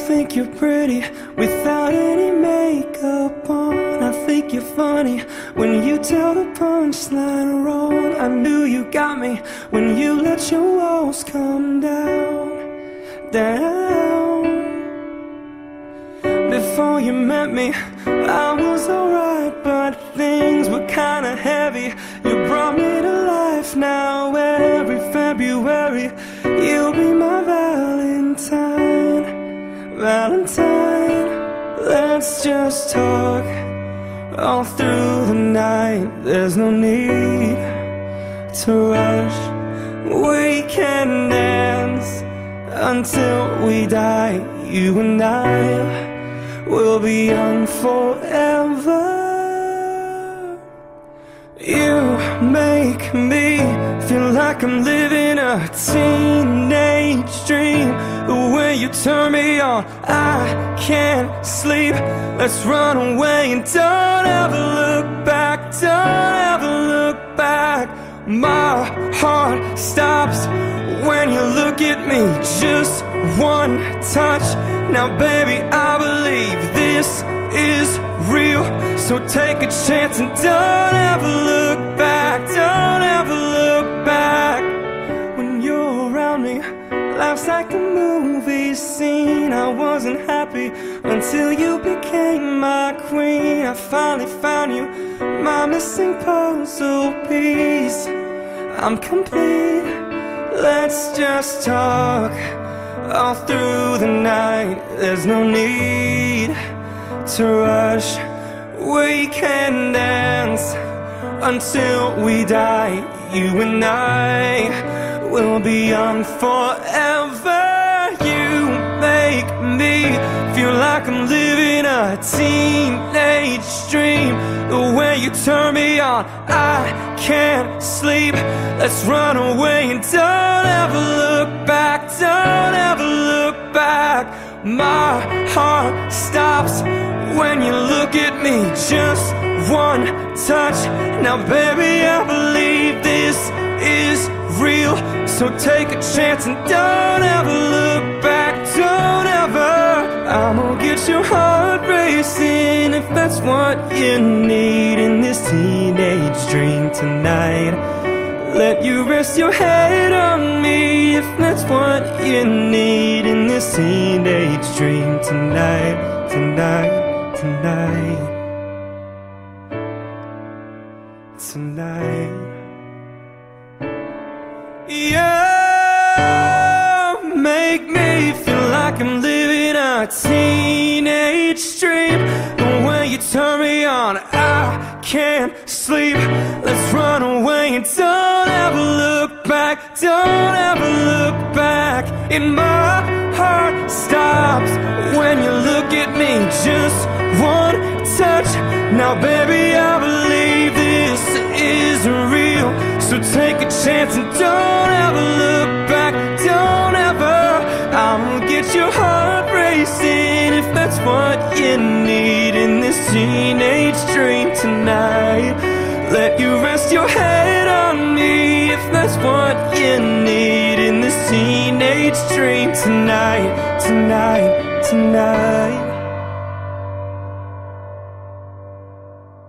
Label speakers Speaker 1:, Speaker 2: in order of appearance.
Speaker 1: think you're pretty without any makeup on. I think you're funny when you tell the punchline wrong. I knew you got me when you let your walls come down, down. Before you met me, I was alright, but things were kinda heavy. You brought me to life now. Every February, you'll be my Valentine, Valentine. Let's just talk all through the night. There's no need to rush. We can dance until we die. You and I will be young forever. You make me feel like I'm living a teenage dream. The way you turn me on, I can't sleep. Let's run away and don't ever look back. Don't ever look back. My heart stops when you look at me. Just one touch. Now baby, I believe this is real. So take a chance and don't ever look back. Don't ever look back. When you're around me, life's like a movie scene. I wasn't happy until you became my queen. I finally found you, my missing puzzle piece. I'm complete. Let's just talk all through the night. There's no need to rush. We can dance until we die. You and I will be young forever. You make me feel like I'm living a teenage dream. The way you turn me on, I can't sleep. Let's run away and don't ever look back. Don't ever look back. My heart stops when you look at me. Just one touch. Now baby, I believe this is real. So take a chance and don't ever look back. Don't ever. I'm gonna get your heart racing if that's what you need in this teenage dream tonight. Let you rest your head on me if that's what you need in this teenage dream tonight. Tonight, tonight, tonight. Yeah, make me feel like I'm living a teenage dream. The way you turn me on, I can't sleep. Let's run away and don't ever look back. Don't ever look back. And my heart stops when you look at me. Just one touch. Now baby, I believe this is real. So take a chance and don't ever look back. Don't ever. I'm gonna get your heart racing if that's what you need in this teenage dream tonight. Let you rest your head on me if that's what you need in this teenage dream tonight. Tonight, tonight.